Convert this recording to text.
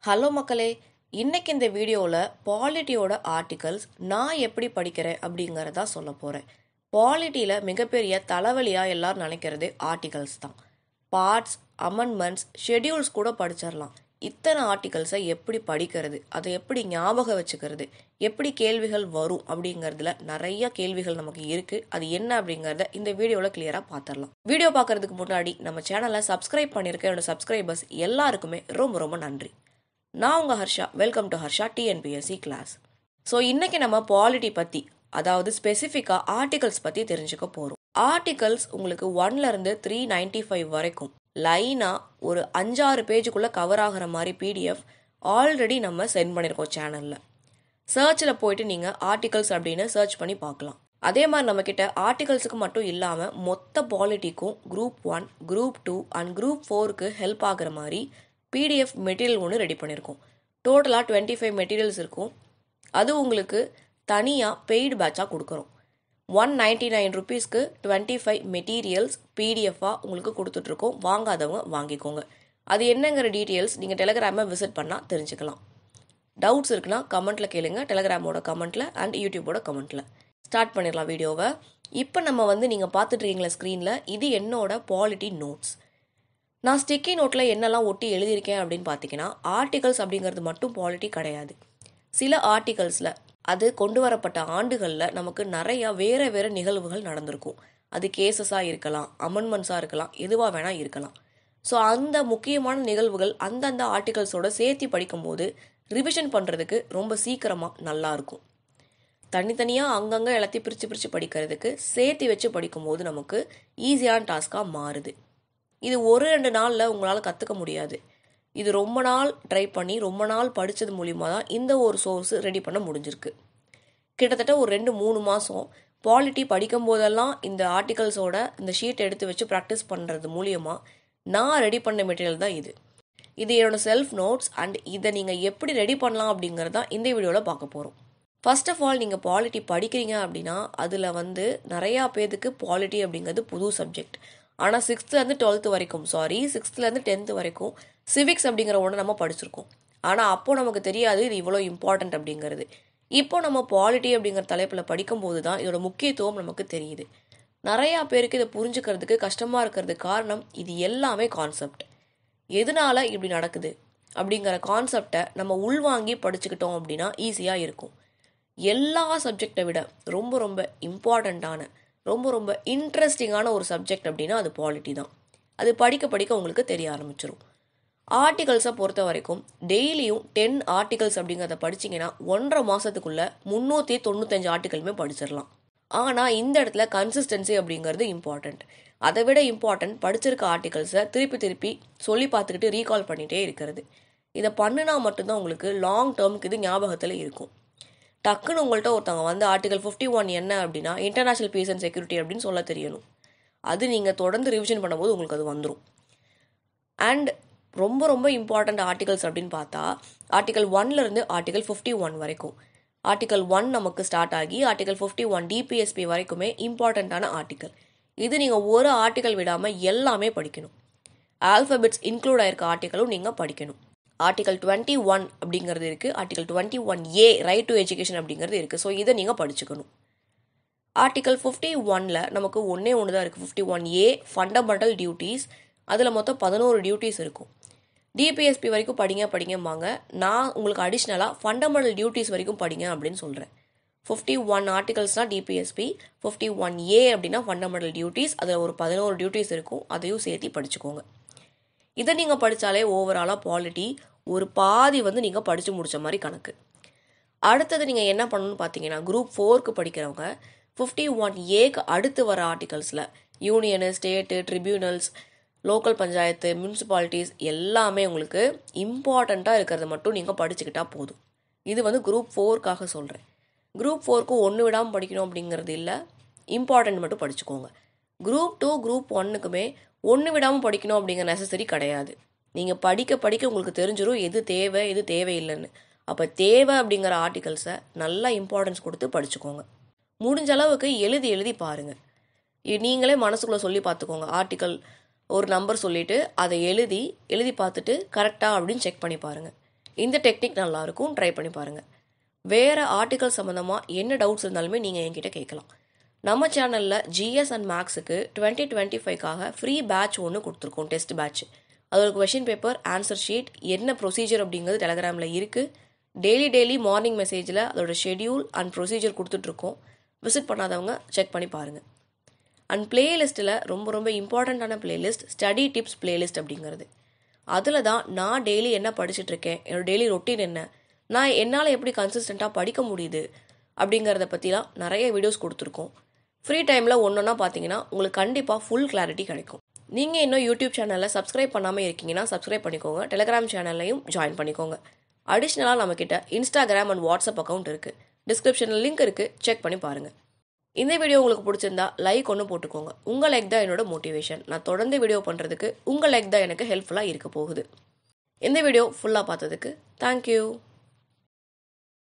Hello மக்களே, இன்னைக்கு இந்த வீடியோவில் பாலிட்டியோட ஆர்டிகல்ஸ் நான் எப்படி படிக்கிறேன் அப்படிங்கிறதா சொல்ல போகிறேன். பாலிட்டியில் மிகப்பெரிய தலைவலியாக எல்லாரும் நினைக்கிறது ஆர்டிகல்ஸ் தான். பார்ட்ஸ், அமெண்ட்மெண்ட்ஸ், ஷெட்யூல்ஸ் கூட படிச்சிடலாம். இத்தனை ஆர்டிகல்ஸை எப்படி படிக்கிறது, அதை எப்படி ஞாபகம் வச்சுக்கிறது, எப்படி கேள்விகள் வரும் அப்படிங்கிறதுல நிறைய கேள்விகள் நமக்கு இருக்குது. அது என்ன அப்படிங்கிறத இந்த வீடியோவில் கிளியராக பார்த்துடலாம். வீடியோ பார்க்குறதுக்கு முன்னாடி நம்ம சேனலை சப்ஸ்கிரைப் பண்ணியிருக்க என்னோட சப்ஸ்கிரைபர்ஸ் எல்லாருக்குமே ரொம்ப ரொம்ப நன்றி. நான் உங்கள் Harsha. Welcome to Harsha TNPSC class. So இன்றைக்கி நம்ம பாலிட்டி பற்றி, அதாவது ஸ்பெசிஃபிக்காக ஆர்டிகல்ஸ் பற்றி தெரிஞ்சுக்க போகிறோம். ஆர்டிகல்ஸ் உங்களுக்கு 1லேருந்து 395 வரைக்கும் லைனாக ஒரு 5-6 பேஜுக்குள்ளே கவர் ஆகிற மாதிரி பிடிஎஃப் ஆல்ரெடி நம்ம சென்ட் பண்ணியிருக்கோம் சேனலில். சர்ச்சில் போயிட்டு நீங்கள் ஆர்டிகல்ஸ் அப்படின்னு சர்ச் பண்ணி பார்க்கலாம். அதே மாதிரி நம்மக்கிட்ட ஆர்டிகல்ஸுக்கு மட்டும் இல்லாமல் மொத்த பாலிட்டிக்கும் Group 1, Group 2 அண்ட் Group 4க்கு ஹெல்ப் ஆகிற மாதிரி பிடிஎஃப் மெட்டீரியல் ஒன்று ரெடி பண்ணியிருக்கோம். டோட்டலாக 25 மெட்டீரியல்ஸ் இருக்கும். அது உங்களுக்கு தனியாக பெய்டு பேட்சாக கொடுக்குறோம். 199 ருபீஸ்க்கு 25 மெட்டீரியல்ஸ் பிடிஎஃபாக உங்களுக்கு கொடுத்துட்ருக்கோம். வாங்காதவங்க வாங்கிக்கோங்க. அது என்னங்கிற டீட்டெயில்ஸ் நீங்கள் டெலகிராமை விசிட் பண்ணால் தெரிஞ்சுக்கலாம். டவுட்ஸ் இருக்குன்னா கமெண்ட்டில் கேளுங்க, டெலகிராமோட கமெண்ட்டில் அண்ட் யூடியூபோட கமெண்ட்டில். ஸ்டார்ட் பண்ணிடலாம் வீடியோவை. இப்போ நம்ம நீங்கள் பார்த்துட்ருக்கீங்களா ஸ்க்ரீனில், இது என்னோட பாலிட்டி நோட்ஸ். நான் ஸ்டிக்கி நோட்டில் என்னெல்லாம் ஒட்டி எழுதியிருக்கேன் அப்படின்னு பார்த்தீங்கன்னா, ஆர்டிகல்ஸ் அப்படிங்கிறது மட்டும் பாலிட்டி கிடையாது. சில ஆர்டிகல்ஸில் அது கொண்டு வரப்பட்ட ஆண்டுகளில் நமக்கு நிறையா வேறு நிகழ்வுகள் நடந்திருக்கும். அது கேசஸாக இருக்கலாம், அமெண்ட்மெண்ட்ஸாக இருக்கலாம், எதுவாக வேணால் இருக்கலாம். ஸோ அந்த முக்கியமான நிகழ்வுகள் அந்தந்த ஆர்டிகல்ஸோட சேர்த்து படிக்கும்போது ரிவிஷன் பண்ணுறதுக்கு ரொம்ப சீக்கிரமாக நல்லாயிருக்கும். தனித்தனியாக அங்கங்கே எல்லாத்தையும் பிரித்து படிக்கிறதுக்கு சேர்த்து வச்சு படிக்கும்போது நமக்கு ஈஸியான டாஸ்காக மாறுது. இது 1-2 நாளில் உங்களால் கற்றுக்க முடியாது. இது ரொம்ப நாள் ட்ரை பண்ணி ரொம்ப நாள் படித்தது மூலிமா தான் இந்த ஒரு சோர்ஸ் ரெடி பண்ண முடிஞ்சிருக்கு. கிட்டத்தட்ட ஒரு 2-3 மாதம் பாலிட்டி படிக்கும் போதெல்லாம் இந்த ஆர்டிகல்ஸோட இந்த ஷீட் எடுத்து வச்சு ப்ராக்டிஸ் பண்ணுறது மூலியமாக நான் ரெடி பண்ண மெட்டீரியல் தான் இது. இது என்னோட செல்ஃப் நோட்ஸ் அண்ட் இதை நீங்கள் எப்படி ரெடி பண்ணலாம் அப்படிங்கிறது தான் இந்த வீடியோவில் பார்க்க போகிறோம். ஃபர்ஸ்ட் ஆஃப் ஆல், நீங்கள் பாலிட்டி படிக்கிறீங்க அப்படின்னா அதில் நிறையா பேருக்கு பாலிட்டி அப்படிங்கிறது புது சப்ஜெக்ட். ஆனால் 6th-லேருந்து 12th வரைக்கும், 6th-லேருந்து 10th வரைக்கும் சிவிக்ஸ் அப்படிங்கிற ஒன்று நம்ம படிச்சிருக்கோம். ஆனால் அப்போது நமக்கு தெரியாது இது இவ்வளோ இம்பார்ட்டண்ட் அப்படிங்கிறது. இப்போ நம்ம பாலிட்டி அப்படிங்கிற தலைப்பில் படிக்கும்போது தான் இதோட முக்கியத்துவம் நமக்கு தெரியுது. நிறையா பேருக்கு இதை புரிஞ்சுக்கிறதுக்கு கஷ்டமாக இருக்கிறதுக்கு காரணம் இது எல்லாமே கான்செப்ட். எதனால இப்படி நடக்குது அப்படிங்கிற கான்செப்டை நம்ம உள்வாங்கி படிச்சுக்கிட்டோம் அப்படின்னா ஈஸியாக இருக்கும். எல்லா சப்ஜெக்டை விட ரொம்ப ரொம்ப இம்பார்ட்டண்ட்டான, ரொம்ப ரொம்ப இன்ட்ரெஸ்டிங்கான ஒரு சப்ஜெக்ட் அப்படின்னா அது பாலிட்டி தான். அது படிக்க உங்களுக்கு தெரிய ஆரம்பிச்சிடும். ஆர்டிகல்ஸை பொறுத்த வரைக்கும் டெய்லியும் 10 ஆர்டிகல்ஸ் அப்படிங்கிறத படிச்சிங்கன்னா 1.5 மாதத்துக்குள்ளே 395 ஆர்டிகலுமே படிச்சிடலாம். ஆனால் இந்த இடத்துல கன்சிஸ்டன்சி அப்படிங்கிறது இம்பார்ட்டண்ட். அதை விட இம்பார்ட்டன்ட் படிச்சிருக்க ஆர்டிகல்ஸை திருப்பி சொல்லி பார்த்துக்கிட்டு ரீகால் பண்ணிகிட்டே இருக்கிறது. இதை பண்ணினா மட்டும்தான் உங்களுக்கு லாங் டேர்முக்கு இது ஞாபகத்தில் இருக்கும். டக்குன்னு உங்கள்கிட்ட ஒருத்தவங்க ஆர்டிகல் 51 என்ன அப்படின்னா இன்டர்நேஷனல் பீஸ் அண்ட் செக்யூரிட்டி அப்படின்னு சொல்ல தெரியணும். அது நீங்கள் தொடர்ந்து ரிவிஷன் பண்ணும்போது உங்களுக்கு அது வந்துடும். அண்ட் ரொம்ப ரொம்ப இம்பார்ட்டண்ட் ஆர்டிகல்ஸ் அப்படின்னு பார்த்தா ஆர்டிகல் 1லேருந்து ஆர்டிகல் 51 வரைக்கும். ஆர்டிகல் 1 நமக்கு ஸ்டார்ட் ஆகி ஆர்டிகல் 51 டிபிஎஸ்பி வரைக்குமே இம்பார்ட்டண்ட்டான ஆர்டிகல். இது நீங்கள் ஒரு ஆர்டிகல் விடாமல் எல்லாமே படிக்கணும். ஆல்ஃபபெட்ஸ் இன்க்ளூட் ஆயிருக்க ஆர்டிகலும் நீங்கள் படிக்கணும். ஆர்டிகல் 21 அப்படிங்கிறது இருக்குது. Article 21A right to education அப்படிங்கிறது இருக்குது. ஸோ இதை நீங்கள் படிச்சுக்கணும். ஆர்டிகல் 51ல் நமக்கு ஒன்று தான் இருக்குது. 51A fundamental duties. அதில் மொத்தம் 11 டியூட்டிஸ் இருக்கும். டிபிஎஸ்பி வரைக்கும் படிங்கம்பாங்க. நான் உங்களுக்கு அடிஷ்னலாக ஃபண்டமெண்டல் டியூட்டிஸ் வரைக்கும் படிங்க அப்படின்னு சொல்கிறேன். 51 ஆர்டிகல்ஸ்னால் டிபிஎஸ்பி, 51A அப்படின்னா ஃபண்டமெண்டல் டியூட்டிஸ். அதில் ஒரு 11 டியூட்டிஸ் இருக்கும். அதையும் சேர்த்து படிச்சுக்கோங்க. இதை நீங்கள் படித்தாலே ஓவராலாக பாலிட்டி ஒரு பாதி நீங்கள் படித்து முடித்த மாதிரி கணக்கு. அடுத்தது நீங்கள் என்ன பண்ணணும்னு பார்த்தீங்கன்னா, Group 4க்கு படிக்கிறவங்க 51Aக்கு அடுத்து வர ஆர்டிகல்ஸில் union, state, tribunals, local panchayat, municipalities எல்லாமே உங்களுக்கு இம்பார்ட்டண்ட்டாக இருக்கிறத மட்டும் நீங்கள் படிச்சுக்கிட்டால் போதும். இது Group 4க்காக சொல்கிறேன். Group 4க்கு ஒன்று விடாமல் படிக்கணும் அப்படிங்கிறது இல்லை, இம்பார்ட்டண்ட் மட்டும் படிச்சுக்கோங்க. Group 2, Group 1க்குமே ஒன்று விடாமல் படிக்கணும் அப்படிங்கிற நெசசரி கிடையாது. நீங்கள் படிக்க உங்களுக்கு தெரிஞ்சிடும் எது தேவை எது தேவையில்லைன்னு. அப்போ தேவை அப்படிங்கிற ஆர்டிகல்ஸை நல்லா இம்பார்ட்டன்ஸ் கொடுத்து படிச்சுக்கோங்க. முடிஞ்ச அளவுக்கு எழுதி பாருங்கள். நீங்களே மனசுக்குள்ளே சொல்லி பார்த்துக்கோங்க. ஆர்டிக்கல் ஒரு நம்பர் சொல்லிவிட்டு அதை எழுதி பார்த்துட்டு கரெக்டாக அப்படின்னு செக் பண்ணி பாருங்கள். இந்த டெக்னிக் நல்லாயிருக்கும், ட்ரை பண்ணி பாருங்கள். வேறு ஆர்டிகல் சம்மந்தமாக என்ன டவுட்ஸ் இருந்தாலுமே நீங்கள் என்கிட்ட கேட்கலாம். நம்ம சேனலில் ஜிஎஸ் அண்ட் மேக்ஸுக்கு 2025க்காக ஃப்ரீ பேட்ச் ஒன்று கொடுத்துருக்கோம், டெஸ்ட் பேட்ச். அதோட கொஷின் பேப்பர், ஆன்சர் ஷீட், என்ன ப்ரொசீஜர் அப்படிங்கிறது டெலகிராமில் இருக்குது. டெய்லி மார்னிங் மெசேஜில் அதோட ஷெடியூல் அண்ட் ப்ரொசீஜர் கொடுத்துட்ருக்கோம். விசிட் பண்ணாதவங்க செக் பண்ணி பாருங்கள். அண்ட் பிளேலிஸ்ட்டில் ரொம்ப இம்பார்ட்டண்ட்டான பிளேலிஸ்ட் ஸ்டடி டிப்ஸ் பிளேலிஸ்ட் அப்படிங்கிறது. அதில் தான் நான் டெய்லி என்ன படிச்சுட்ருக்கேன், என்னோடய டெய்லி ரொட்டீன் என்ன, நான் என்னால் எப்படி கன்சிஸ்டண்ட்டாக படிக்க முடியுது அப்படிங்கிறத பற்றிலாம் நிறைய வீடியோஸ் கொடுத்துருக்கோம். ஃப்ரீ டைமில் ஒன்றா பார்த்தீங்கன்னா உங்களுக்கு கண்டிப்பாக ஃபுல் கிளாரிட்டி கிடைக்கும். நீங்கள் இன்னும் யூடியூப் சேனலில் சப்ஸ்கிரைப் பண்ணாமல் இருக்கீங்கன்னா சப்ஸ்கிரைப் பண்ணிக்கோங்க. டெலிகிராம் சேனல்லையும் ஜாயின் பண்ணிக்கோங்க. அடிஷ்னலாக நம்மக்கிட்ட இன்ஸ்டாகிராம் அண்ட் வாட்ஸ்அப் அக்கௌண்ட் இருக்குது. டிஸ்கிரிப்ஷனில் லிங்க் இருக்குது, செக் பண்ணி பாருங்கள். இந்த வீடியோ உங்களுக்கு பிடிச்சிருந்தா லைக் ஒன்று போட்டுக்கோங்க. உங்கள் லைக் தான் என்னோட மோட்டிவேஷன். நான் தொடர்ந்து வீடியோ பண்ணுறதுக்கு உங்கள் லைக் தான் எனக்கு ஹெல்ப்ஃபுல்லாக இருக்க போகுது. இந்த வீடியோ ஃபுல்லாக பார்த்ததுக்கு தேங்க்யூ.